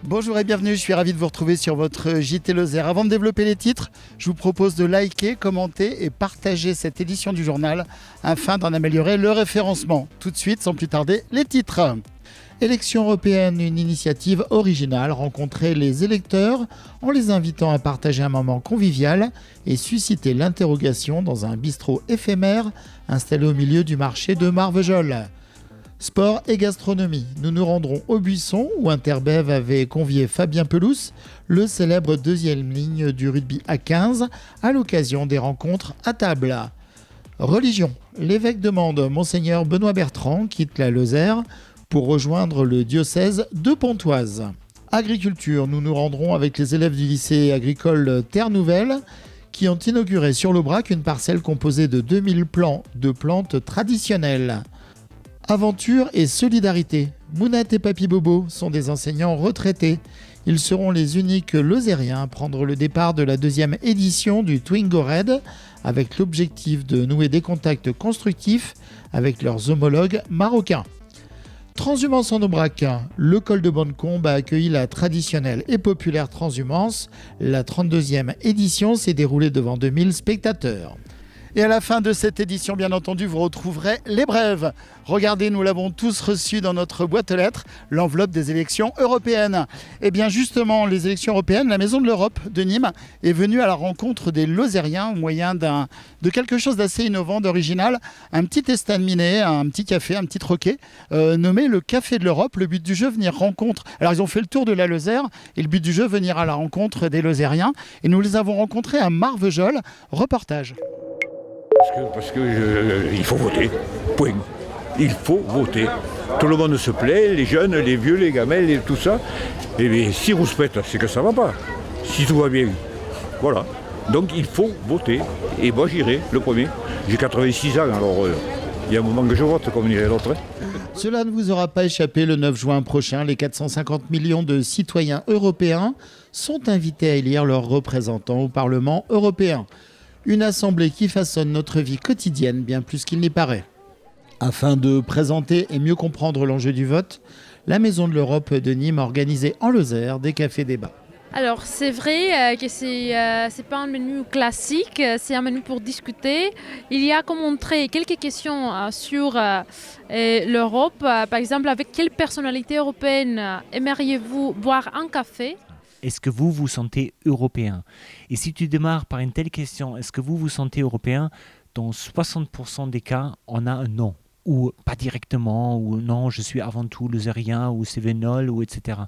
Bonjour et bienvenue, je suis ravi de vous retrouver sur votre JT Lozère. Avant de développer les titres, je vous propose de liker, commenter et partager cette édition du journal afin d'en améliorer le référencement. Tout de suite, sans plus tarder, les titres. Élections européennes, une initiative originale, rencontrer les électeurs en les invitant à partager un moment convivial et susciter l'interrogation dans un bistrot éphémère installé au milieu du marché de Marvejols. Sport et gastronomie, nous nous rendrons au Buisson où Interbev avait convié Fabien Pelous, le célèbre deuxième ligne du rugby à 15, à l'occasion des rencontres à table. Religion, l'évêque de Mende, Monseigneur Benoît Bertrand, quitte la Lozère pour rejoindre le diocèse de Pontoise. Agriculture, nous nous rendrons avec les élèves du lycée agricole Terre Nouvelle qui ont inauguré sur l'Aubrac une parcelle composée de 2000 plants de plantes traditionnelles. Aventure et solidarité. Mounette et Papy Bobo sont des enseignants retraités. Ils seront les uniques lozériens à prendre le départ de la deuxième édition du Twingo Red avec l'objectif de nouer des contacts constructifs avec leurs homologues marocains. Transhumance en Aubrac. Le col de Bonnecombe a accueilli la traditionnelle et populaire transhumance. La 32e édition s'est déroulée devant 2000 spectateurs. Et à la fin de cette édition, bien entendu, vous retrouverez les brèves. Regardez, nous l'avons tous reçu dans notre boîte aux lettres, l'enveloppe des élections européennes. Et bien justement, les élections européennes, la Maison de l'Europe de Nîmes est venue à la rencontre des Lozériens au moyen de quelque chose d'assez innovant, d'original. Un petit estaminet, un petit café, un petit troquet, nommé le Café de l'Europe. Le but du jeu, venir rencontre. Alors ils ont fait le tour de la Lozère et le but du jeu, venir à la rencontre des Lozériens. Et nous les avons rencontrés à Marvejols. Reportage. Parce que il faut voter, point. Il faut voter. Tout le monde se plaît, les jeunes, les vieux, les gamins, tout ça. Et bien, si rouspète, c'est que ça va pas. Si tout va bien, voilà. Donc il faut voter. Et moi j'irai le premier. J'ai 86 ans, alors il y a un moment que je vote, comme dirait l'autre. Cela ne vous aura pas échappé, le 9 juin prochain, les 450 millions de citoyens européens sont invités à élire leurs représentants au Parlement européen. Une assemblée qui façonne notre vie quotidienne bien plus qu'il n'y paraît. Afin de présenter et mieux comprendre l'enjeu du vote, la Maison de l'Europe de Nîmes a organisé en Lozère des cafés-débats. Alors c'est vrai que c'est pas un menu classique, c'est un menu pour discuter. Il y a comme entrée quelques questions sur l'Europe. Par exemple, avec quelle personnalité européenne aimeriez-vous boire un café ? Est-ce que vous vous sentez européen ? Et si tu démarres par une telle question, est-ce que vous vous sentez européen ? Dans 60% des cas, on a un non. Ou pas directement, ou non, je suis avant tout lozérien, ou cévenol, ou etc.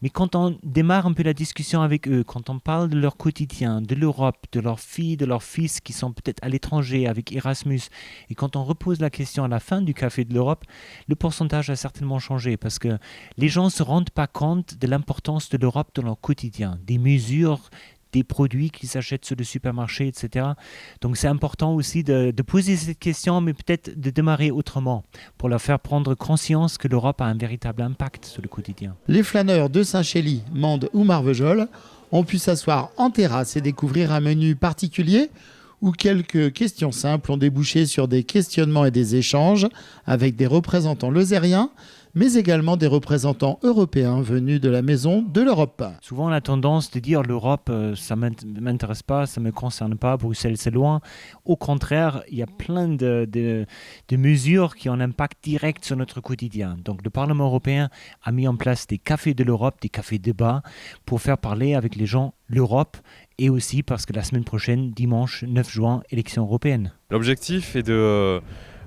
Mais quand on démarre un peu la discussion avec eux, quand on parle de leur quotidien, de l'Europe, de leurs filles, de leurs fils qui sont peut-être à l'étranger avec Erasmus, et quand on repose la question à la fin du Café de l'Europe, le pourcentage a certainement changé parce que les gens ne se rendent pas compte de l'importance de l'Europe dans leur quotidien, des mesures des produits qu'ils achètent sur le supermarché, etc. Donc c'est important aussi de poser cette question, mais peut-être de démarrer autrement, pour leur faire prendre conscience que l'Europe a un véritable impact sur le quotidien. Les flâneurs de Saint-Chély, Mende ou Marvejols ont pu s'asseoir en terrasse et découvrir un menu particulier où quelques questions simples ont débouché sur des questionnements et des échanges avec des représentants lozériens, mais également des représentants européens venus de la Maison de l'Europe. Souvent, on a tendance de dire l'Europe, ça ne m'intéresse pas, ça ne me concerne pas, Bruxelles, c'est loin. Au contraire, il y a plein de mesures qui ont un impact direct sur notre quotidien. Donc, le Parlement européen a mis en place des cafés de l'Europe, des cafés débats, pour faire parler avec les gens l'Europe, et aussi parce que la semaine prochaine, dimanche 9 juin, élection européenne. L'objectif est de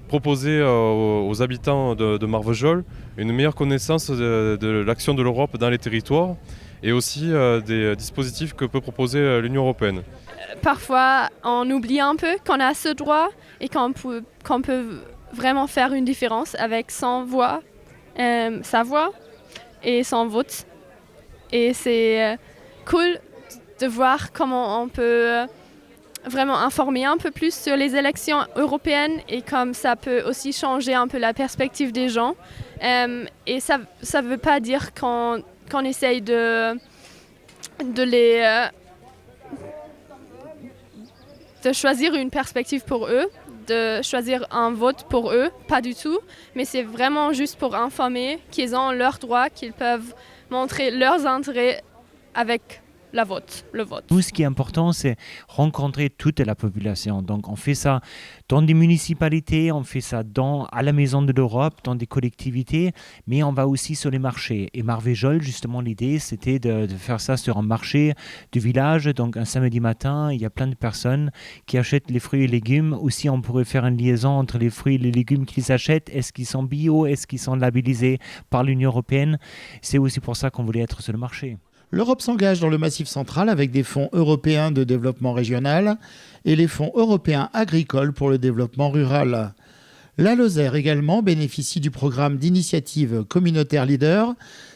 proposer aux habitants de Marvejols une meilleure connaissance de l'action de l'Europe dans les territoires et aussi des dispositifs que peut proposer l'Union européenne. Parfois, on oublie un peu qu'on a ce droit et qu'on peut vraiment faire une différence avec sa voix et son vote. Et c'est cool de voir comment on peut vraiment informer un peu plus sur les élections européennes et comme ça peut aussi changer un peu la perspective des gens. Et ça ne veut pas dire qu'on essaye de choisir une perspective pour eux, de choisir un vote pour eux, pas du tout. Mais c'est vraiment juste pour informer qu'ils ont leurs droits, qu'ils peuvent montrer leurs intérêts avec le vote. Nous, ce qui est important, c'est rencontrer toute la population. Donc, on fait ça dans des municipalités, on fait ça à la Maison de l'Europe, dans des collectivités, mais on va aussi sur les marchés. Et Marvejols, justement, l'idée, c'était de faire ça sur un marché du village. Donc, un samedi matin, il y a plein de personnes qui achètent les fruits et légumes. Aussi, on pourrait faire une liaison entre les fruits et les légumes qu'ils achètent. Est-ce qu'ils sont bio? Est-ce qu'ils sont labellisés par l'Union européenne? C'est aussi pour ça qu'on voulait être sur le marché. L'Europe s'engage dans le Massif central avec des fonds européens de développement régional et les fonds européens agricoles pour le développement rural. La Lozère également bénéficie du programme d'initiative communautaire Leader.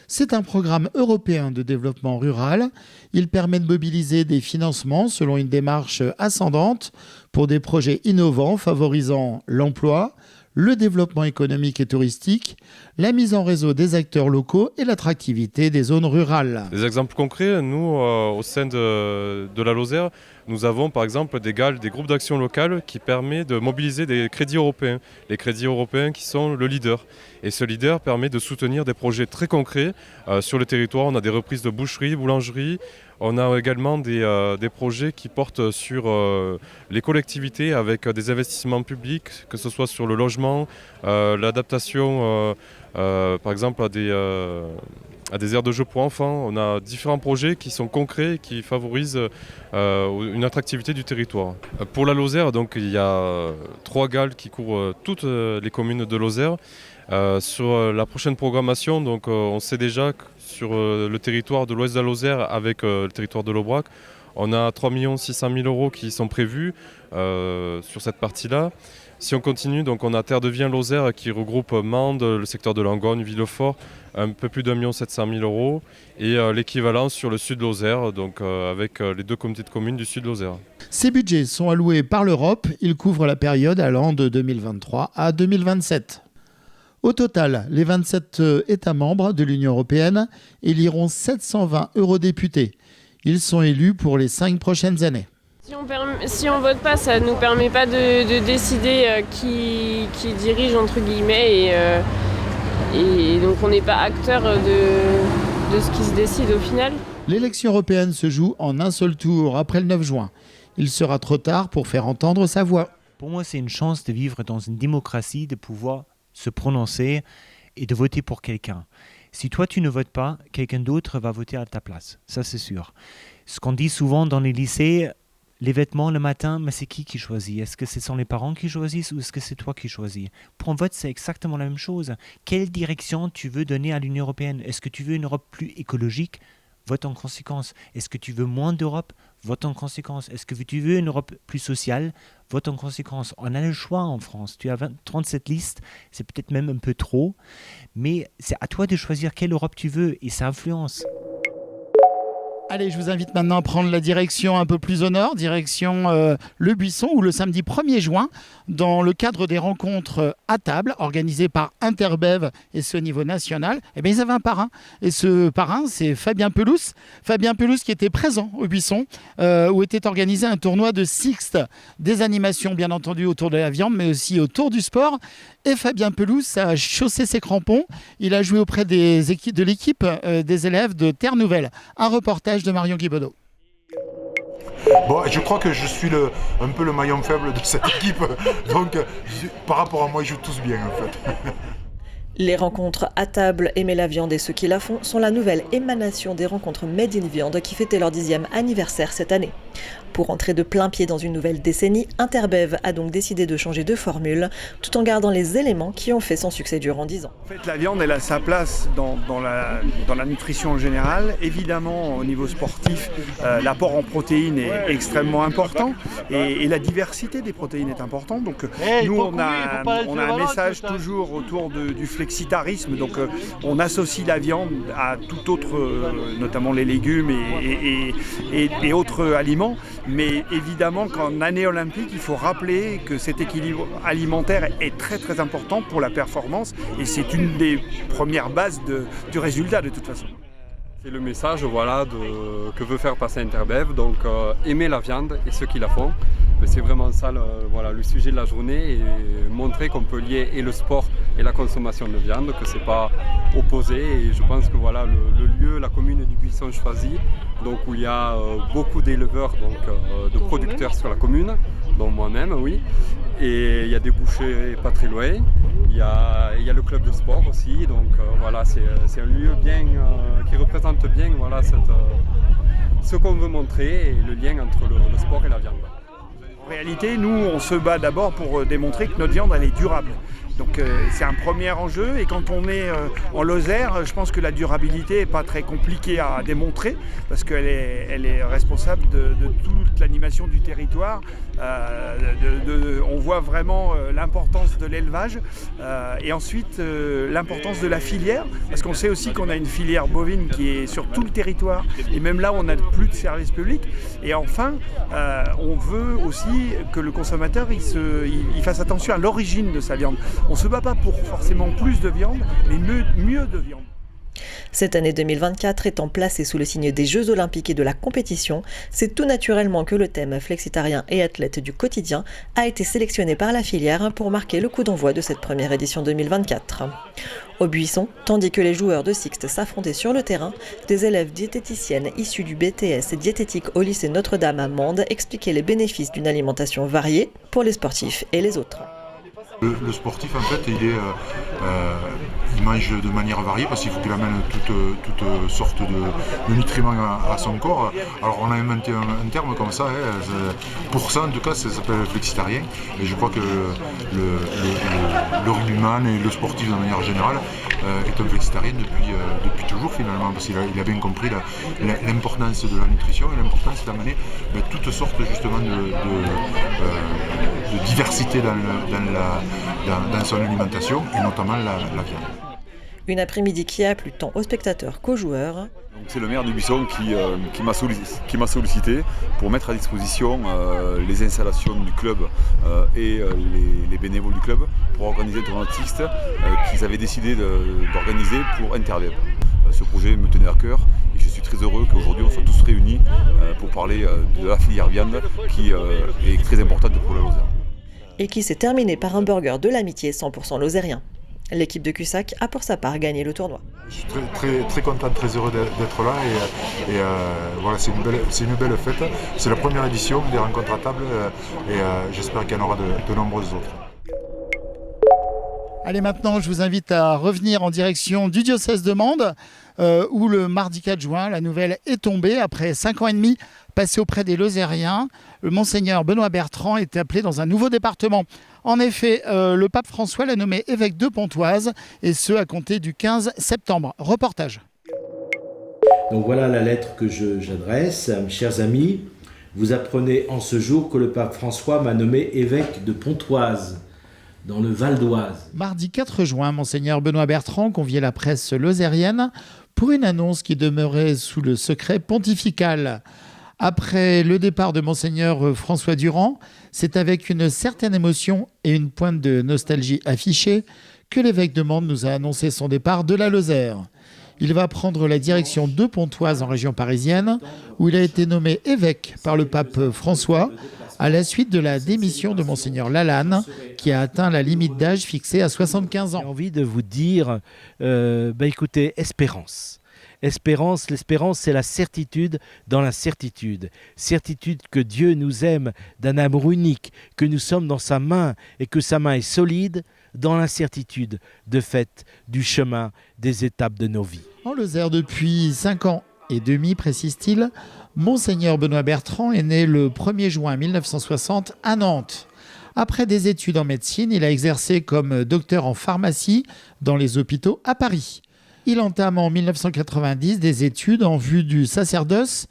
C'est un programme européen de développement rural. Il permet de mobiliser des financements selon une démarche ascendante pour des projets innovants favorisant l'emploi, le développement économique et touristique, la mise en réseau des acteurs locaux et l'attractivité des zones rurales. Des exemples concrets, nous, au sein de la Lozère, nous avons par exemple des groupes d'action locales qui permettent de mobiliser des crédits européens. Les crédits européens qui sont le leader. Et ce leader permet de soutenir des projets très concrets sur le territoire. On a des reprises de boucheries, boulangeries. On a également des projets qui portent sur les collectivités avec des investissements publics, que ce soit sur le logement, l'adaptation par exemple à des aires de jeux pour enfants. On a différents projets qui sont concrets et qui favorisent une attractivité du territoire. Pour la Lozère, donc, il y a 3 GAL qui couvrent toutes les communes de Lozère. Sur la prochaine programmation, donc, on sait déjà que sur le territoire de l'ouest de la Lozère avec le territoire de l'Aubrac, on a 3 600 000 € qui sont prévus sur cette partie-là. Si on continue, donc on a Terre de Viens Lozère qui regroupe Mende, le secteur de Langogne, Villefort, un peu plus d'1 700 000 € et l'équivalent sur le sud Lozère, donc avec les 2 comités de communes du sud Lozère. Ces budgets sont alloués par l'Europe. Ils couvrent la période allant de 2023 à 2027. Au total, les 27 États membres de l'Union européenne éliront 720 eurodéputés. Ils sont élus pour les 5 prochaines années. Si on vote pas, ça ne nous permet pas de décider qui dirige, entre guillemets, et donc on n'est pas acteur de ce qui se décide au final. L'élection européenne se joue en un seul tour après le 9 juin. Il sera trop tard pour faire entendre sa voix. Pour moi, c'est une chance de vivre dans une démocratie, de pouvoir se prononcer et de voter pour quelqu'un. Si toi, tu ne votes pas, quelqu'un d'autre va voter à ta place. Ça, c'est sûr. Ce qu'on dit souvent dans les lycées, les vêtements le matin, mais c'est qui choisit? Est-ce que ce sont les parents qui choisissent ou est-ce que c'est toi qui choisis? Pour un vote, c'est exactement la même chose. Quelle direction tu veux donner à l'Union européenne? Est-ce que tu veux une Europe plus écologique? Vote en conséquence. Est-ce que tu veux moins d'Europe? Vote en conséquence. Est-ce que tu veux une Europe plus sociale? Vote en conséquence. On a le choix en France. Tu as 37 listes, c'est peut-être même un peu trop, mais c'est à toi de choisir quelle Europe tu veux et ça influence. Allez, je vous invite maintenant à prendre la direction un peu plus au nord, direction Le Buisson, où le samedi 1er juin, dans le cadre des rencontres à table, organisées par Interbev et ce au niveau national, eh bien, ils avaient un parrain. Et ce parrain, c'est Fabien Pelouse. Fabien Pelouse qui était présent au Buisson, où était organisé un tournoi de Sixte, des animations bien entendu autour de la viande, mais aussi autour du sport. Et Fabien Pelouse a chaussé ses crampons. Il a joué auprès des équipes, de l'équipe des élèves de Terre Nouvelle. Un reportage de Marion Guibaudot. Bon, je crois que je suis un peu le maillon faible de cette équipe. Donc, par rapport à moi, ils jouent tous bien en fait. Les rencontres à table, aimer la viande et ceux qui la font sont la nouvelle émanation des rencontres Made in Viande qui fêtaient leur 10e anniversaire cette année. Pour entrer de plein pied dans une nouvelle décennie, Interbev a donc décidé de changer de formule tout en gardant les éléments qui ont fait son succès durant 10 ans. En fait, la viande, elle a sa place dans la nutrition en général. Évidemment, au niveau sportif, l'apport en protéines est extrêmement important et la diversité des protéines est importante. Donc, nous, on a un message toujours autour du flexitarisme. Donc, on associe la viande à tout autre, notamment les légumes et autres aliments. Mais évidemment qu'en année olympique, il faut rappeler que cet équilibre alimentaire est très très important pour la performance et c'est une des premières bases du résultat de toute façon. C'est le message que veut faire passer Interbev, donc aimer la viande et ceux qui la font. C'est vraiment ça le sujet de la journée et montrer qu'on peut lier et le sport et la consommation de viande, que c'est pas opposé. Et je pense que le lieu, la commune du Buisson choisi, donc où il y a beaucoup d'éleveurs, de producteurs sur la commune, dont moi-même, oui. Et il y a des bouchers pas très loin. Il y a le club de sport aussi, donc c'est un lieu bien qui représente bien ce qu'on veut montrer et le lien entre le sport et la viande. En réalité, nous, on se bat d'abord pour démontrer que notre viande, elle est durable. Donc c'est un premier enjeu et quand on est en Lozère, je pense que la durabilité n'est pas très compliquée à démontrer parce qu'elle est responsable de toute l'animation du territoire. On voit vraiment l'importance de l'élevage et ensuite l'importance de la filière parce qu'on sait aussi qu'on a une filière bovine qui est sur tout le territoire et même là on n'a plus de service public. Et enfin, on veut aussi que le consommateur il fasse attention à l'origine de sa viande. On ne se bat pas pour forcément plus de viande, mais mieux de viande. Cette année 2024 étant placée sous le signe des Jeux Olympiques et de la compétition, c'est tout naturellement que le thème flexitarien et athlète du quotidien a été sélectionné par la filière pour marquer le coup d'envoi de cette première édition 2024. Au Buisson, tandis que les joueurs de Sixte s'affrontaient sur le terrain, des élèves diététiciennes issus du BTS diététique au lycée Notre-Dame à Mende expliquaient les bénéfices d'une alimentation variée pour les sportifs et les autres. Le sportif, en fait, il mange de manière variée parce qu'il faut qu'il amène toute sorte de nutriments à son corps. Alors on a inventé un terme comme ça, pour ça en tout cas ça s'appelle flexitarien. Et je crois que le rugbyman et le sportif de manière générale est un flexitarien depuis toujours finalement parce qu'il a bien compris l'importance de la nutrition et l'importance d'amener toutes sortes justement de diversité dans son alimentation et notamment la viande. Une après-midi qui a plu tant aux spectateurs qu'aux joueurs. C'est le maire du Buisson qui m'a sollicité pour mettre à disposition les installations du club et les bénévoles du club pour organiser le tournoi de Sixte qu'ils avaient décidé d'organiser pour Interbev. Ce projet me tenait à cœur et je suis très heureux qu'aujourd'hui on soit tous réunis pour parler de la filière viande qui est très importante pour la Lozère. Et qui s'est terminé par un burger de l'amitié 100% lozérien. L'équipe de Cussac a pour sa part gagné le tournoi. Je suis très content, très heureux d'être là et c'est une belle fête. C'est la première édition des rencontres à table et j'espère qu'il y en aura de nombreuses autres. Allez, maintenant, je vous invite à revenir en direction du diocèse de Mende, où le mardi 4 juin, la nouvelle est tombée. Après 5 ans et demi passés auprès des Lozériens, le monseigneur Benoît Bertrand est appelé dans un nouveau département. En effet, le pape François l'a nommé évêque de Pontoise, et ce à compter du 15 septembre. Reportage. Donc voilà la lettre que j'adresse. Chers amis, vous apprenez en ce jour que le pape François m'a nommé évêque de Pontoise. dans le Val d'Oise. Mardi 4 juin, Monseigneur Benoît Bertrand conviait la presse lozérienne pour une annonce qui demeurait sous le secret pontifical. Après le départ de Monseigneur François Durand, c'est avec une certaine émotion et une pointe de nostalgie affichée que l'évêque de Mende nous a annoncé son départ de la Lozère. Il va prendre la direction de Pontoise en région parisienne, où il a été nommé évêque par le pape François, à la suite de la démission de Monseigneur Lalanne, qui a atteint la limite d'âge fixée à 75 ans. J'ai envie de vous dire, écoutez, espérance. L'espérance, c'est la certitude dans l'incertitude. Certitude que Dieu nous aime d'un amour unique, que nous sommes dans sa main et que sa main est solide dans l'incertitude de fait du chemin des étapes de nos vies. En Lozère, depuis 5 ans et demi, précise-t-il, Monseigneur Benoît Bertrand est né le 1er juin 1960 à Nantes. Après des études en médecine, il a exercé comme docteur en pharmacie dans les hôpitaux à Paris. Il entame en 1990 des études en vue du sacerdoce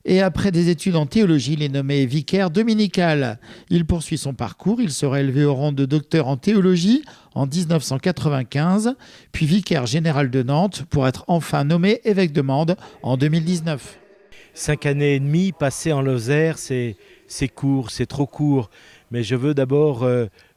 et après des études en théologie, il est nommé vicaire dominical. Il poursuit son parcours, il sera élevé au rang de docteur en théologie en 1995, puis vicaire général de Nantes pour être enfin nommé évêque de Mende en 2019. 5 années et demie passées en Lozère, c'est court, c'est trop court. Mais je veux d'abord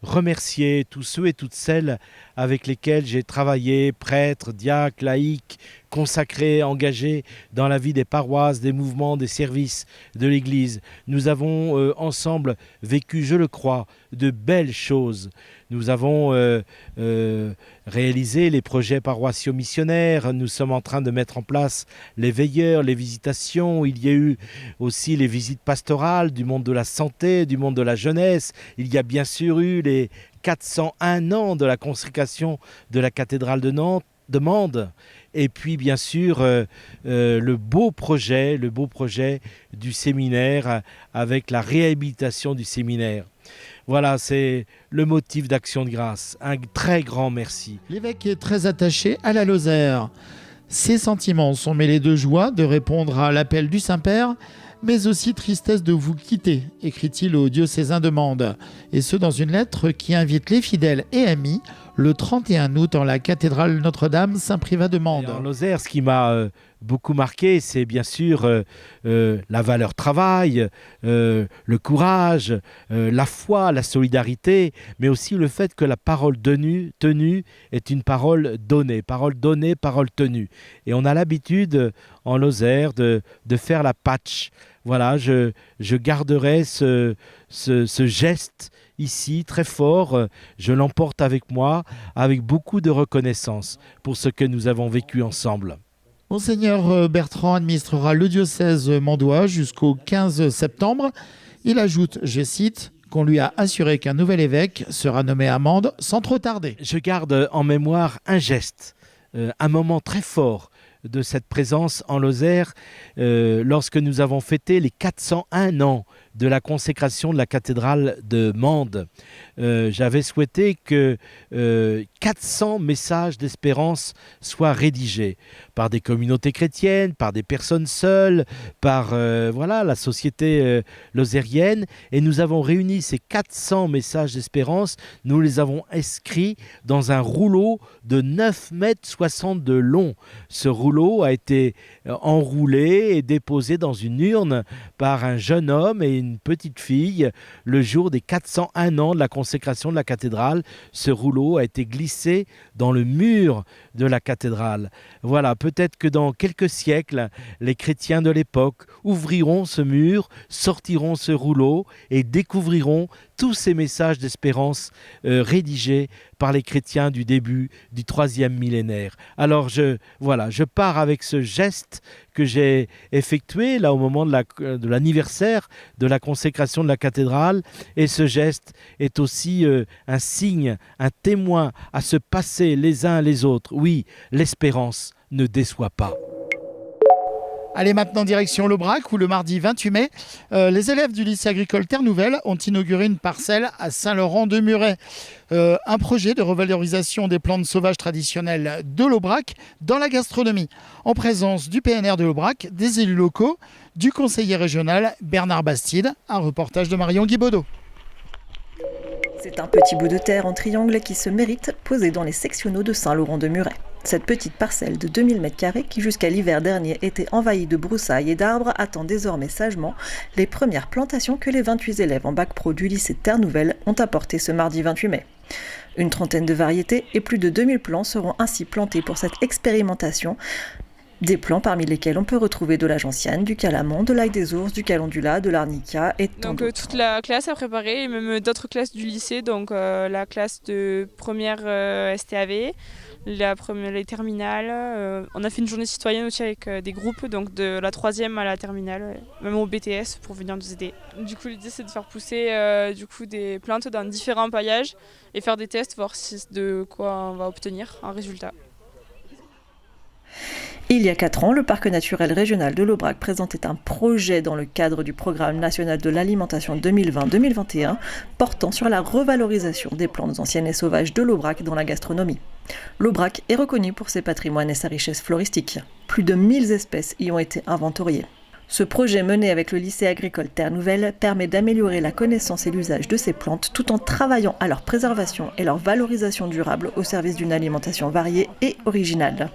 remercier tous ceux et toutes celles avec lesquels j'ai travaillé, prêtres, diacres, laïcs, consacrés, engagés dans la vie des paroisses, des mouvements, des services de l'Église. Nous avons ensemble vécu, je le crois, de belles choses. Nous avons réalisé les projets paroissiaux missionnaires. Nous sommes en train de mettre en place les veilleurs, les visitations. Il y a eu aussi les visites pastorales du monde de la santé, du monde de la jeunesse. Il y a bien sûr eu les 401 ans de la consécration de la cathédrale de Nantes, de Mende. Et puis bien sûr le beau projet du séminaire avec la réhabilitation du séminaire. Voilà, c'est le motif d'Action de grâce. Un très grand merci. L'évêque est très attaché à la Lozère. Ses sentiments sont mêlés de joie de répondre à l'appel du Saint-Père, mais aussi tristesse de vous quitter, écrit-il au diocésain de Mende. Et ce, dans une lettre qui invite les fidèles et amis le 31 août en la cathédrale Notre-Dame Saint-Privat de Mende. En Lozère, ce qui m'a beaucoup marqué, c'est bien sûr la valeur travail, le courage, la foi, la solidarité, mais aussi le fait que la parole tenue est une parole donnée, parole tenue. Et on a l'habitude en Lozère de faire la patch. Voilà, je garderai ce geste ici, très fort, je l'emporte avec moi, avec beaucoup de reconnaissance pour ce que nous avons vécu ensemble. Monseigneur Bertrand administrera le diocèse mendois jusqu'au 15 septembre. Il ajoute, je cite, qu'on lui a assuré qu'un nouvel évêque sera nommé à Mende sans trop tarder. Je garde en mémoire un geste, un moment très fort de cette présence en Lozère lorsque nous avons fêté les 401 ans de la consécration de la cathédrale de Mende. J'avais souhaité que 400 messages d'espérance soient rédigés par des communautés chrétiennes, par des personnes seules, par la société lozérienne. Et nous avons réuni ces 400 messages d'espérance, nous les avons inscrits dans un rouleau de 9,60 m de long. Ce rouleau a été enroulé et déposé dans une urne par un jeune homme et une petite fille le jour des 401 ans de la consécration de la cathédrale. Ce rouleau a été glissé dans le mur de la cathédrale. Voilà, peut-être que dans quelques siècles, les chrétiens de l'époque ouvriront ce mur, sortiront ce rouleau et découvriront tous ces messages d'espérance rédigés par les chrétiens du début du 3e millénaire. Alors je pars avec ce geste que j'ai effectué là au moment de l'anniversaire de la consécration de la cathédrale, et ce geste est aussi un signe, un témoin à se passer les uns les autres. Oui, l'espérance ne déçoit pas. Allez, maintenant direction l'Aubrac où le mardi 28 mai, les élèves du lycée agricole Terre Nouvelle ont inauguré une parcelle à Saint-Laurent-de-Muret. Un projet de revalorisation des plantes sauvages traditionnelles de l'Aubrac dans la gastronomie, en présence du PNR de l'Aubrac, des élus locaux, du conseiller régional Bernard Bastide. Un reportage de Marion Guibaudot. C'est un petit bout de terre en triangle qui se mérite, posé dans les sectionaux de Saint-Laurent-de-Muret. Cette petite parcelle de 2000 m² qui jusqu'à l'hiver dernier était envahie de broussailles et d'arbres attend désormais sagement les premières plantations que les 28 élèves en bac pro du lycée Terre-Nouvelle ont apportées ce mardi 28 mai. Une trentaine de variétés et plus de 2000 plants seront ainsi plantés pour cette expérimentation. Des plants parmi lesquels on peut retrouver de la gentiane, du calamon, de l'ail des ours, du calendula, de l'arnica et tant d'autres. Toute la classe a préparé, et même d'autres classes du lycée, donc la classe de première STAV, les terminales. On a fait une journée citoyenne aussi avec des groupes, donc de la 3e à la terminale, même au BTS pour venir nous aider. Du coup l'idée c'est de faire pousser des plantes dans différents paillages et faire des tests, voir de quoi on va obtenir un résultat. Il y a 4 ans, le parc naturel régional de l'Aubrac présentait un projet dans le cadre du programme national de l'alimentation 2020-2021 portant sur la revalorisation des plantes anciennes et sauvages de l'Aubrac dans la gastronomie. L'Aubrac est reconnu pour ses patrimoines et sa richesse floristique. Plus de 1000 espèces y ont été inventoriées. Ce projet mené avec le lycée agricole Terre-Nouvelle permet d'améliorer la connaissance et l'usage de ces plantes tout en travaillant à leur préservation et leur valorisation durable au service d'une alimentation variée et originale.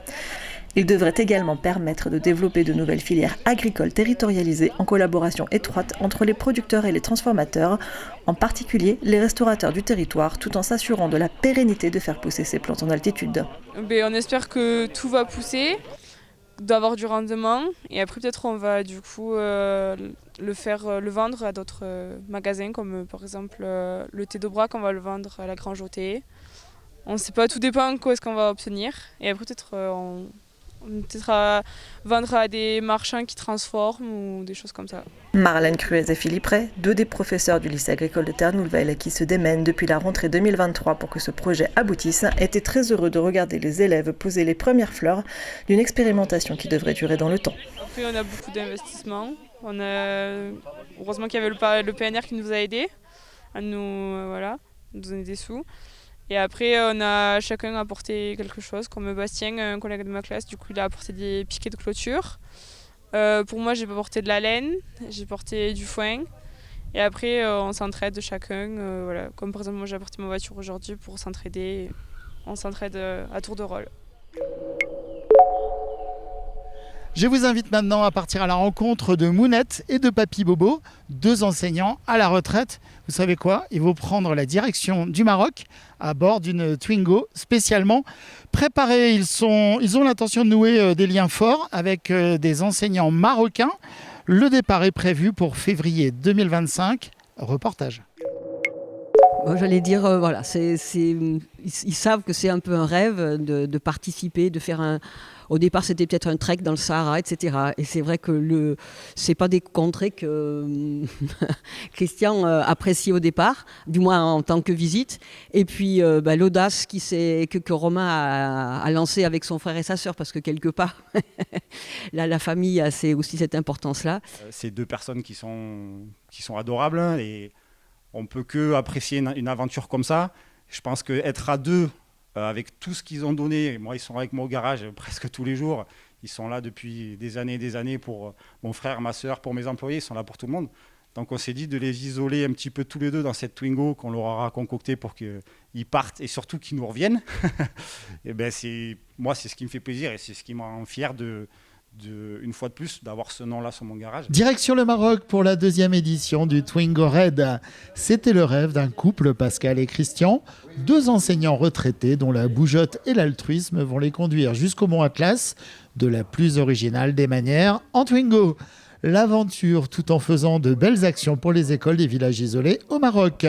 Il devrait également permettre de développer de nouvelles filières agricoles territorialisées en collaboration étroite entre les producteurs et les transformateurs, en particulier les restaurateurs du territoire, tout en s'assurant de la pérennité de faire pousser ces plantes en altitude. On espère que tout va pousser, d'avoir du rendement, et après peut-être on va du coup le vendre à d'autres magasins, comme par exemple le thé d'Aubrac, on va le vendre à la Grange au thé. On ne sait pas, tout dépend quoi est-ce qu'on va obtenir, et après peut-être à vendre à des marchands qui transforment ou des choses comme ça. Marlène Cruez et Philippe Ray, 2 des professeurs du lycée agricole de Terre-Nouvelle qui se démènent depuis la rentrée 2023 pour que ce projet aboutisse, étaient très heureux de regarder les élèves poser les premières fleurs d'une expérimentation qui devrait durer dans le temps. Après on a beaucoup d'investissements. Heureusement qu'il y avait le PNR qui nous a aidés à nous donner des sous. Et après, on a chacun apporté quelque chose, comme Bastien, un collègue de ma classe, du coup il a apporté des piquets de clôture. Pour moi, j'ai apporté de la laine, j'ai apporté du foin. Et après, on s'entraide chacun. Comme par exemple, moi j'ai apporté ma voiture aujourd'hui pour s'entraider. On s'entraide à tour de rôle. Je vous invite maintenant à partir à la rencontre de Mounette et de Papy Bobo, 2 enseignants à la retraite. Vous savez quoi? Ils vont prendre la direction du Maroc à bord d'une Twingo spécialement préparée. Ils ont l'intention de nouer des liens forts avec des enseignants marocains. Le départ est prévu pour février 2025. Reportage. J'allais dire, ils savent que c'est un peu un rêve de participer, de faire Au départ, c'était peut-être un trek dans le Sahara, etc. Et c'est vrai que c'est pas des contrées que Christian apprécie au départ, du moins en tant que visite. Et puis l'audace que Romain a lancée avec son frère et sa sœur, parce que quelque part, la famille a aussi cette importance-là. C'est 2 personnes qui sont adorables et on ne peut qu'apprécier une aventure comme ça. Je pense qu'être à 2, avec tout ce qu'ils ont donné, moi ils sont avec moi au garage presque tous les jours, ils sont là depuis des années pour mon frère, ma soeur, pour mes employés, ils sont là pour tout le monde. Donc on s'est dit de les isoler un petit peu tous les 2 dans cette Twingo qu'on leur aura concoctée pour qu'ils partent et surtout qu'ils nous reviennent. Et moi c'est ce qui me fait plaisir et c'est ce qui me rend fier une fois de plus d'avoir ce nom-là sur mon garage. Direction le Maroc pour la 2e édition du Twingo Red. C'était le rêve d'un couple, Pascal et Christian, 2 enseignants retraités dont la bougeotte et l'altruisme vont les conduire jusqu'au Mont Atlas, de la plus originale des manières, en Twingo. L'aventure tout en faisant de belles actions pour les écoles des villages isolés au Maroc.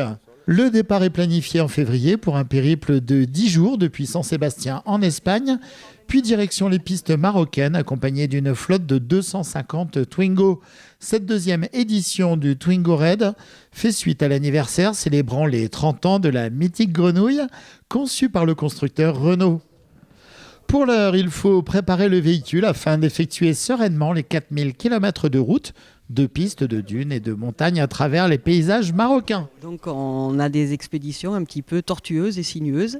Le départ est planifié en février pour un périple de 10 jours depuis Saint-Sébastien en Espagne, puis direction les pistes marocaines accompagnées d'une flotte de 250 Twingo. Cette 2e édition du Twingo Red fait suite à l'anniversaire célébrant les 30 ans de la mythique grenouille conçue par le constructeur Renault. Pour l'heure, il faut préparer le véhicule afin d'effectuer sereinement les 4000 km de route, de pistes, de dunes et de montagnes à travers les paysages marocains. Donc on a des expéditions un petit peu tortueuses et sinueuses.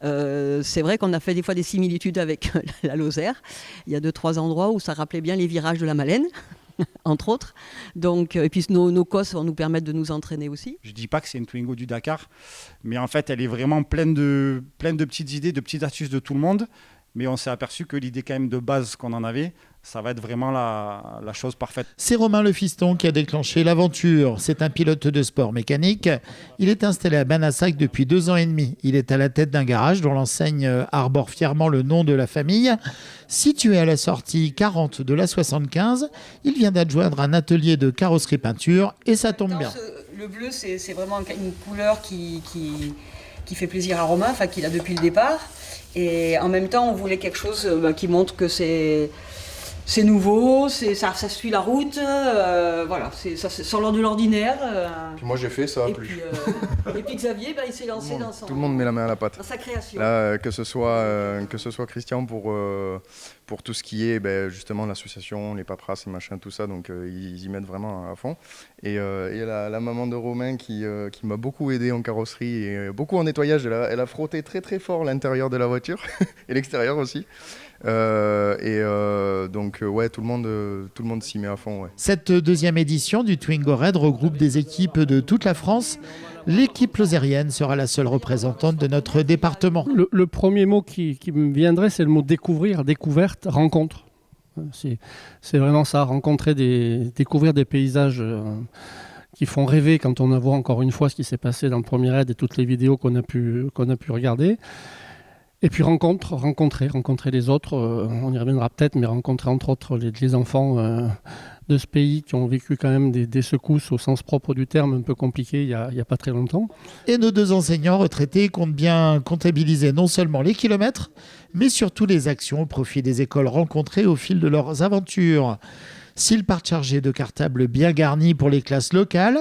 C'est vrai qu'on a fait des fois des similitudes avec la Lozère. Il y a 2-3 endroits où ça rappelait bien les virages de la Malène. entre autres. Donc, et puis nos cosses vont nous permettre de nous entraîner aussi. Je ne dis pas que c'est une Twingo du Dakar, mais en fait, elle est vraiment pleine de petites idées, de petites astuces de tout le monde. Mais on s'est aperçu que l'idée quand même de base qu'on en avait, ça va être vraiment la chose parfaite. C'est Romain Le Fiston qui a déclenché l'aventure. C'est un pilote de sport mécanique. Il est installé à Banassac depuis 2 ans et demi. Il est à la tête d'un garage dont l'enseigne arbore fièrement le nom de la famille. Situé à la sortie 40 de la 75, il vient d'adjoindre un atelier de carrosserie peinture et ça tombe bien. Le bleu, c'est vraiment une couleur qui fait plaisir à Romain, enfin qu'il a depuis le départ. Et en même temps, on voulait quelque chose qui montre que c'est nouveau, ça suit la route, voilà, ça sort de l'ordinaire. Puis moi j'ai fait ça. Et puis Xavier, il s'est lancé dans tout le monde met la main à la pâte. Dans sa création. Là, que ce soit Christian pour tout ce qui est justement l'association, les paperasses et machin, tout ça, donc ils y mettent vraiment à fond. Et la maman de Romain qui m'a beaucoup aidé en carrosserie et beaucoup en nettoyage, elle a frotté très très fort l'intérieur de la voiture et l'extérieur aussi. Donc tout le monde s'y met à fond. Ouais. Cette deuxième édition du Twingo Raid regroupe des équipes de toute la France. L'équipe lozérienne sera la seule représentante de notre département. Le premier mot qui me viendrait, c'est le mot découvrir, découverte, rencontre. C'est vraiment ça, découvrir des paysages qui font rêver quand on voit encore une fois ce qui s'est passé dans le premier raid et toutes les vidéos qu'on a pu regarder. Et puis rencontrer les autres, on y reviendra peut-être, mais rencontrer entre autres les enfants de ce pays qui ont vécu quand même des secousses au sens propre du terme un peu compliquées il y a pas très longtemps. Et nos 2 enseignants retraités comptent bien comptabiliser non seulement les kilomètres, mais surtout les actions au profit des écoles rencontrées au fil de leurs aventures. S'ils partent chargés de cartables bien garnis pour les classes locales,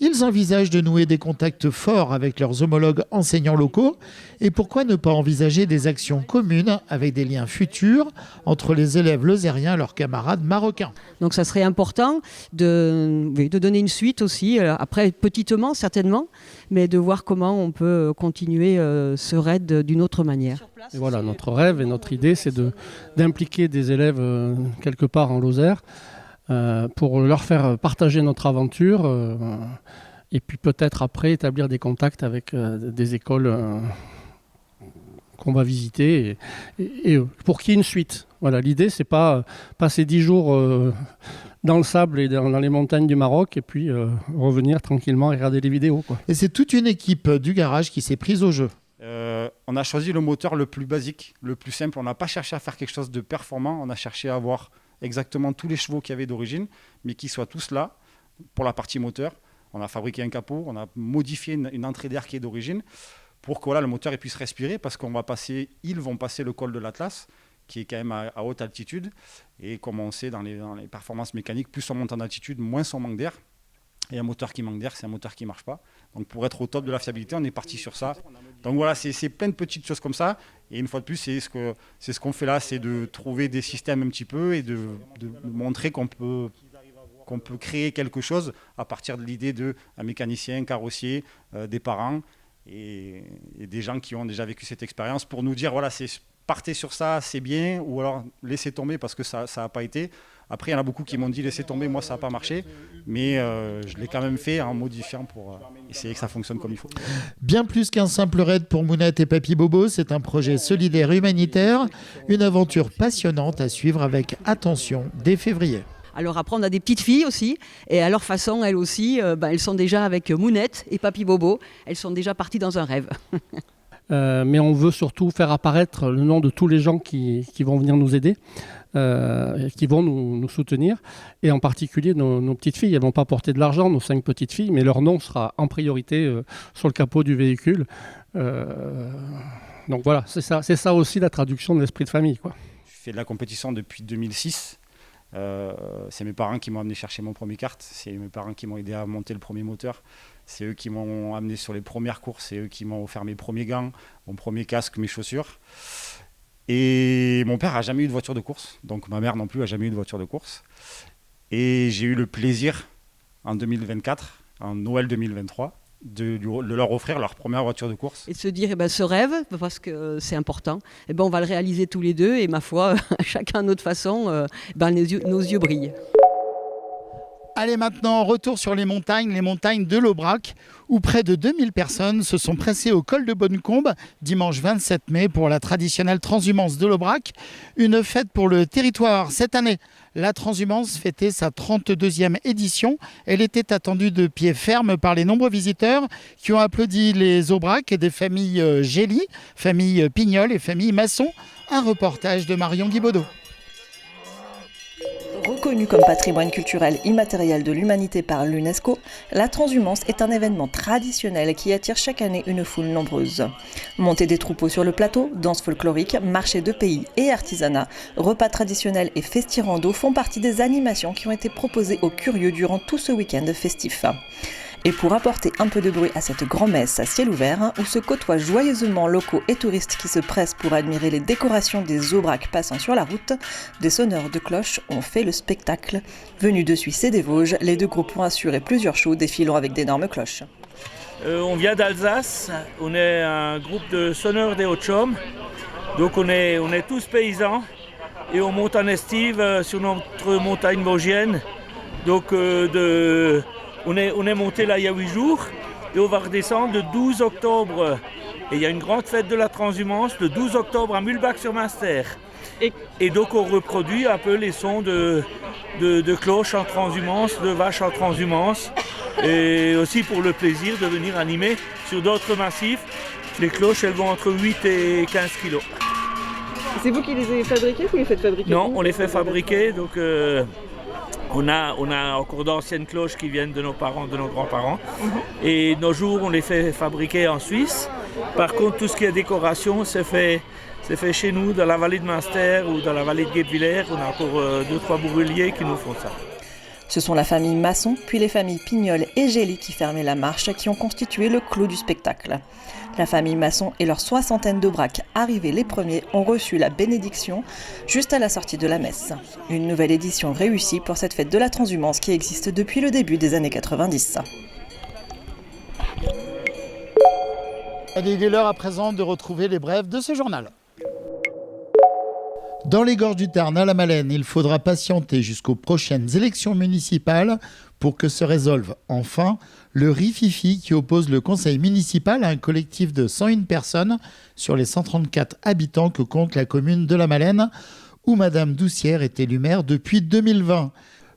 ils envisagent de nouer des contacts forts avec leurs homologues enseignants locaux. Et pourquoi ne pas envisager des actions communes avec des liens futurs entre les élèves lozériens et leurs camarades marocains. Donc ça serait important de donner une suite aussi, après petitement certainement, mais de voir comment on peut continuer ce raid d'une autre manière. Et voilà, notre rêve et notre idée, c'est d'impliquer des élèves quelque part en Lozère, pour leur faire partager notre aventure et puis peut-être après établir des contacts avec des écoles qu'on va visiter et pour qu'il y ait une suite. Voilà, l'idée c'est pas passer 10 jours dans le sable et dans les montagnes du Maroc et puis revenir tranquillement et regarder les vidéos, quoi. Et c'est toute une équipe du garage qui s'est prise au jeu. On a choisi le moteur le plus basique, le plus simple. On n'a pas cherché à faire quelque chose de performant, on a cherché à avoir exactement tous les chevaux qu'il y avait d'origine, mais qui soient tous là pour la partie moteur. On a fabriqué un capot, on a modifié une entrée d'air qui est d'origine pour que le moteur puisse respirer, parce qu'ils vont passer le col de l'Atlas, qui est quand même à haute altitude. Et comme on sait dans les performances mécaniques, plus on monte en altitude, moins on manque d'air. Et un moteur qui manque d'air, c'est un moteur qui ne marche pas. Donc pour être au top de la fiabilité, on est parti sur ça. Donc voilà, c'est plein de petites choses comme ça. Et une fois de plus, c'est ce qu'on fait là, c'est de trouver des systèmes un petit peu et de montrer qu'on peut créer quelque chose à partir de l'idée d'un mécanicien, un carrossier, des parents et des gens qui ont déjà vécu cette expérience pour nous dire, voilà, partez sur ça, c'est bien, ou alors laissez tomber parce que ça n'a pas été. Après, il y en a beaucoup qui m'ont dit laissez tomber, moi ça n'a pas marché, mais je l'ai quand même fait en modifiant pour essayer que ça fonctionne comme il faut. Bien plus qu'un simple raid pour Mounette et Papy Bobo, c'est un projet solidaire humanitaire, une aventure passionnante à suivre avec attention dès février. Alors après, on a des petites filles aussi, et à leur façon, elles aussi, elles sont déjà avec Mounette et Papy Bobo, elles sont déjà parties dans un rêve. Mais on veut surtout faire apparaître le nom de tous les gens qui vont venir nous aider, qui vont nous soutenir, et en particulier nos petites filles. Elles ne vont pas porter de l'argent, nos 5 petites filles, mais leur nom sera en priorité sur le capot du véhicule. Donc voilà, c'est ça aussi la traduction de l'esprit de famille, quoi. Je fais de la compétition depuis 2006. C'est mes parents qui m'ont amené chercher mon premier kart, c'est mes parents qui m'ont aidé à monter le premier moteur, c'est eux qui m'ont amené sur les premières courses, c'est eux qui m'ont offert mes premiers gants, mon premier casque, mes chaussures. Et mon père n'a jamais eu de voiture de course, donc ma mère non plus n'a jamais eu de voiture de course. Et j'ai eu le plaisir en 2024, en Noël 2023, de leur offrir leur première voiture de course. Et de se dire, ce rêve, parce que c'est important, on va le réaliser tous les deux, et ma foi, chacun à notre façon, nos yeux brillent. Allez maintenant, retour sur les montagnes de l'Aubrac, où près de 2000 personnes se sont pressées au col de Bonnecombe dimanche 27 mai pour la traditionnelle transhumance de l'Aubrac, une fête pour le territoire. Cette année, la transhumance fêtait sa 32e édition. Elle était attendue de pied ferme par les nombreux visiteurs qui ont applaudi les Aubrac des familles Gély, famille Pignol et famille Masson. Un reportage de Marion Guibaudot. Reconnue comme patrimoine culturel immatériel de l'humanité par l'UNESCO, la transhumance est un événement traditionnel qui attire chaque année une foule nombreuse. Montée des troupeaux sur le plateau, danse folklorique, marché de pays et artisanat, repas traditionnels et festirando font partie des animations qui ont été proposées aux curieux durant tout ce week-end festif. Et pour apporter un peu de bruit à cette grand-messe à ciel ouvert, où se côtoient joyeusement locaux et touristes qui se pressent pour admirer les décorations des Aubrac passant sur la route, des sonneurs de cloches ont fait le spectacle. Venus de Suisse et des Vosges, les deux groupes ont assuré plusieurs shows défilant avec d'énormes cloches. On vient d'Alsace, on est un groupe de sonneurs des Hauts-de-Chaume, donc on est tous paysans et on monte en estive sur notre montagne vosgienne. Donc on est monté là il y a 8 jours et on va redescendre le 12 octobre. Et il y a une grande fête de la transhumance le 12 octobre à Mulbach-sur-Munster. Et donc on reproduit un peu les sons de cloches en transhumance, de vaches en transhumance. Et aussi pour le plaisir de venir animer sur d'autres massifs. Les cloches, elles vont entre 8 et 15 kilos. C'est vous qui les avez fabriquées ou vous les faites fabriquer? Non, on les fait fabriquer. Donc on a encore d'anciennes cloches qui viennent de nos parents, de nos grands-parents. Et nos jours, on les fait fabriquer en Suisse. Par contre, tout ce qui est décoration, c'est fait chez nous, dans la vallée de Munster ou dans la vallée de Guebwiller. On a encore 2-3 bourreliers qui nous font ça. Ce sont la famille Masson, puis les familles Pignol et Gély qui fermaient la marche, qui ont constitué le clou du spectacle. La famille Masson et leur 60aine d'Aubrac, arrivés les premiers, ont reçu la bénédiction juste à la sortie de la messe. Une nouvelle édition réussie pour cette fête de la transhumance qui existe depuis le début des années 90. Allez, il est l'heure à présent de retrouver les brèves de ce journal. Dans les gorges du Tarn, à la Malène, il faudra patienter jusqu'aux prochaines élections municipales pour que se résolve enfin le rififi qui oppose le conseil municipal à un collectif de 101 personnes sur les 134 habitants que compte la commune de la Malène, où Madame Doucière est élue maire depuis 2020.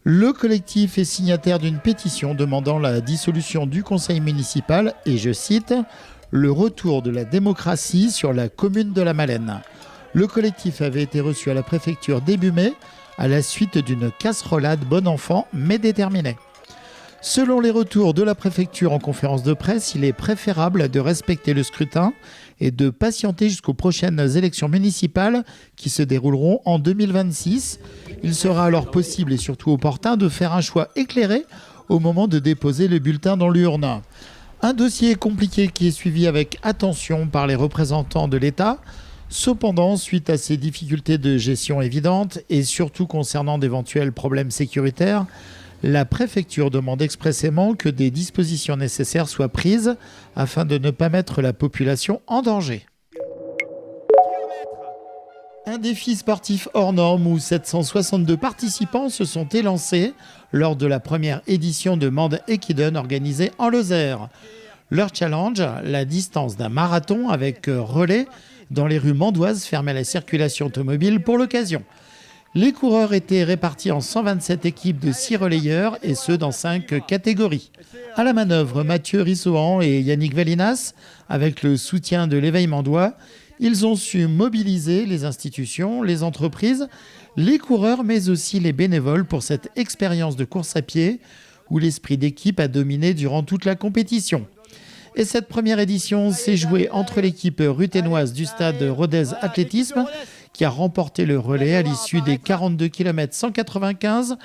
Le collectif est signataire d'une pétition demandant la dissolution du conseil municipal et, je cite, « le retour de la démocratie sur la commune de la Malène ». Le collectif avait été reçu à la préfecture début mai à la suite d'une casserolade bon enfant mais déterminée. Selon les retours de la préfecture en conférence de presse, il est préférable de respecter le scrutin et de patienter jusqu'aux prochaines élections municipales qui se dérouleront en 2026. Il sera alors possible et surtout opportun de faire un choix éclairé au moment de déposer le bulletin dans l'urne. Un dossier compliqué qui est suivi avec attention par les représentants de l'État. Cependant, suite à ces difficultés de gestion évidentes et surtout concernant d'éventuels problèmes sécuritaires, la préfecture demande expressément que des dispositions nécessaires soient prises afin de ne pas mettre la population en danger. Un défi sportif hors norme où 762 participants se sont élancés lors de la première édition de Mande Ekiden organisée en Lozère. Leur challenge, la distance d'un marathon avec relais dans les rues mandoises fermées à la circulation automobile pour l'occasion. Les coureurs étaient répartis en 127 équipes de 6 relayeurs et ce dans 5 catégories. À la manœuvre, Mathieu Rissohan et Yannick Valinas, avec le soutien de l'Éveil Mandois, ils ont su mobiliser les institutions, les entreprises, les coureurs mais aussi les bénévoles pour cette expérience de course à pied où l'esprit d'équipe a dominé durant toute la compétition. Et cette première édition s'est jouée entre l'équipe ruthénoise du stade Rodez Athlétisme qui a remporté le relais à l'issue des 42 km 195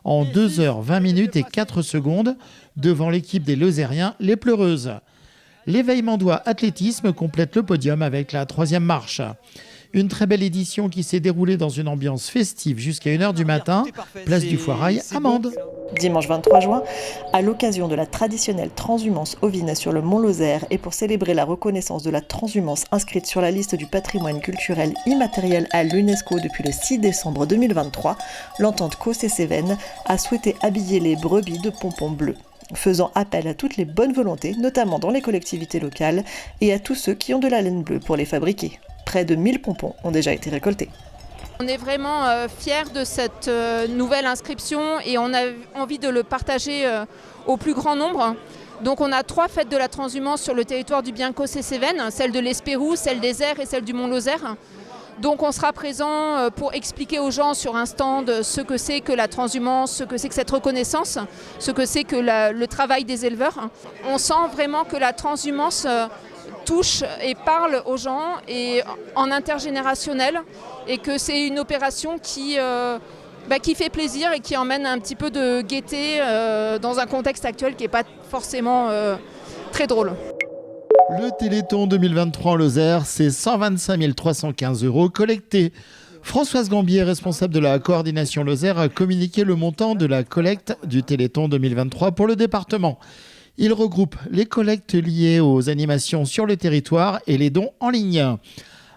en 2h20 et 4 secondes devant l'équipe des Lozériens Les Pleureuses. L'Éveil Mandois Athlétisme complète le podium avec la 3e marche. Une très belle édition qui s'est déroulée dans une ambiance festive jusqu'à 1h du matin, place du Foirail à Mende. Dimanche 23 juin, à l'occasion de la traditionnelle transhumance ovine sur le Mont Lozère et pour célébrer la reconnaissance de la transhumance inscrite sur la liste du patrimoine culturel immatériel à l'UNESCO depuis le 6 décembre 2023, l'entente Cossé-Cévennes a souhaité habiller les brebis de pompons bleus, faisant appel à toutes les bonnes volontés, notamment dans les collectivités locales, et à tous ceux qui ont de la laine bleue pour les fabriquer. Près de 1000 pompons ont déjà été récoltés. On est vraiment fiers de cette nouvelle inscription et on a envie de le partager au plus grand nombre. Donc on a 3 fêtes de la transhumance sur le territoire du bien Cossé-Cévennes, celle de l'Espérou, celle des Airs et celle du Mont Lozère. Donc on sera présent pour expliquer aux gens sur un stand ce que c'est que la transhumance, ce que c'est que cette reconnaissance, ce que c'est que le travail des éleveurs. On sent vraiment que la transhumance touche et parle aux gens et en intergénérationnel et que c'est une opération qui fait plaisir et qui emmène un petit peu de gaieté dans un contexte actuel qui n'est pas forcément très drôle. Le Téléthon 2023 en Lozère, c'est 125 315 € collectés. Françoise Gambier, responsable de la coordination Lozère, a communiqué le montant de la collecte du Téléthon 2023 pour le département. Il regroupe les collectes liées aux animations sur le territoire et les dons en ligne.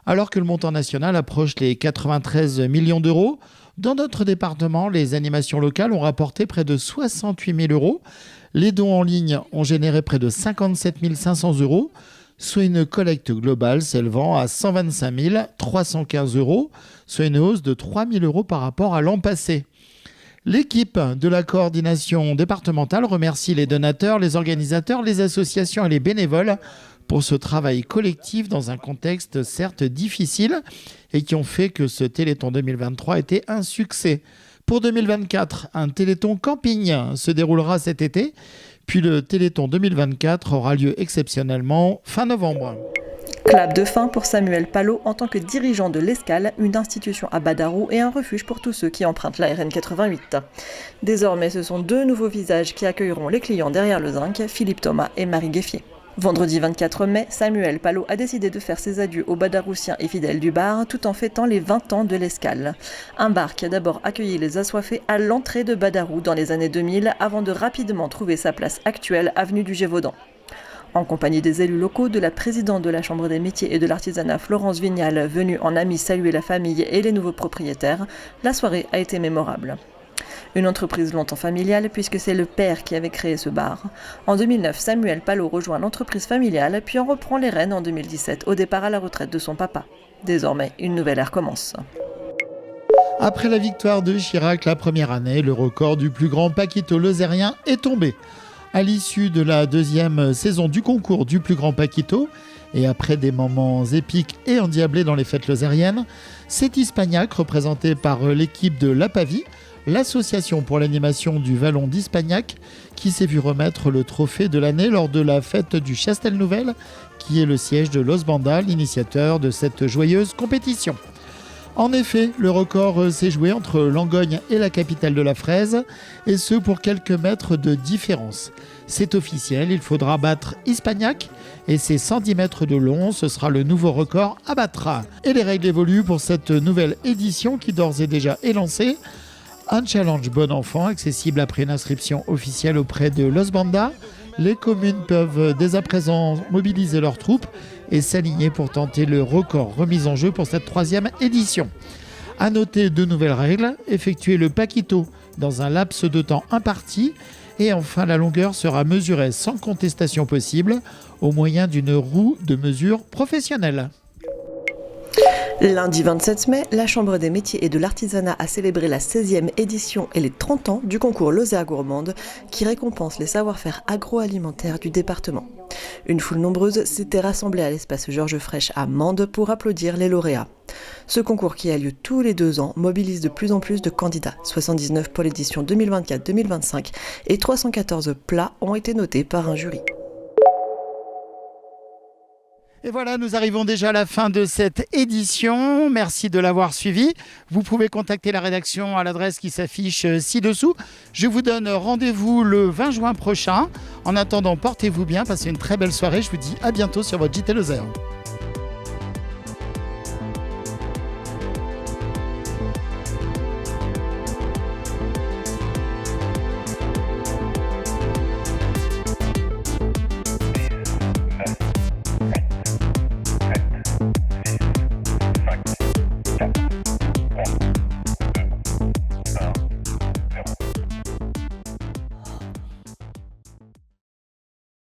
Alors que le montant national approche les 93 millions d'euros, dans notre département, les animations locales ont rapporté près de 68 000 €. Les dons en ligne ont généré près de 57 500 €, soit une collecte globale s'élevant à 125 315 €, soit une hausse de 3 000 € par rapport à l'an passé. L'équipe de la coordination départementale remercie les donateurs, les organisateurs, les associations et les bénévoles pour ce travail collectif dans un contexte certes difficile et qui ont fait que ce Téléthon 2023 était un succès. Pour 2024, un Téléthon camping se déroulera cet été, puis le Téléthon 2024 aura lieu exceptionnellement fin novembre. Clap de fin pour Samuel Palot en tant que dirigeant de l'Escale, une institution à Badarou et un refuge pour tous ceux qui empruntent la RN 88. Désormais, ce sont 2 nouveaux visages qui accueilleront les clients derrière le zinc, Philippe Thomas et Marie Gueffier. Vendredi 24 mai, Samuel Palot a décidé de faire ses adieux aux Badaroussiens et fidèles du bar tout en fêtant les 20 ans de l'Escale. Un bar qui a d'abord accueilli les assoiffés à l'entrée de Badarou dans les années 2000 avant de rapidement trouver sa place actuelle avenue du Gévaudan. En compagnie des élus locaux, de la présidente de la Chambre des métiers et de l'artisanat Florence Vignal, venue en amie saluer la famille et les nouveaux propriétaires, la soirée a été mémorable. Une entreprise longtemps familiale puisque c'est le père qui avait créé ce bar. En 2009, Samuel Palot rejoint l'entreprise familiale puis en reprend les rênes en 2017 au départ à la retraite de son papa. Désormais, une nouvelle ère commence. Après la victoire de Chirac la première année, le record du plus grand paquito lozérien est tombé. À l'issue de la 2e saison du concours du plus grand paquito, et après des moments épiques et endiablés dans les fêtes lozériennes, c'est Hispagnac, représenté par l'équipe de La Pavie, l'association pour l'animation du Vallon d'Hispagnac, qui s'est vu remettre le trophée de l'année lors de la fête du Chastel Nouvel, qui est le siège de Los Banda, l'initiateur de cette joyeuse compétition. En effet, le record s'est joué entre Langogne et la capitale de la fraise, et ce pour quelques mètres de différence. C'est officiel, il faudra battre Hispagnac, et ses 110 mètres de long, ce sera le nouveau record à battre. Et les règles évoluent pour cette nouvelle édition qui d'ores et déjà est lancée. Un challenge bon enfant, accessible après une inscription officielle auprès de Los Banda. Les communes peuvent dès à présent mobiliser leurs troupes et s'aligner pour tenter le record remis en jeu pour cette 3e édition. À noter 2 nouvelles règles, effectuer le paquito dans un laps de temps imparti et enfin la longueur sera mesurée sans contestation possible au moyen d'une roue de mesure professionnelle. Lundi 27 mai, la Chambre des métiers et de l'artisanat a célébré la 16e édition et les 30 ans du concours Lozère Gourmande qui récompense les savoir-faire agroalimentaires du département. Une foule nombreuse s'était rassemblée à l'espace Georges Frêche à Mende pour applaudir les lauréats. Ce concours qui a lieu tous les 2 ans mobilise de plus en plus de candidats. 79 pour l'édition 2024-2025 et 314 plats ont été notés par un jury. Et voilà, nous arrivons déjà à la fin de cette édition. Merci de l'avoir suivi. Vous pouvez contacter la rédaction à l'adresse qui s'affiche ci-dessous. Je vous donne rendez-vous le 20 juin prochain. En attendant, portez-vous bien, passez une très belle soirée. Je vous dis à bientôt sur votre JT Lozère.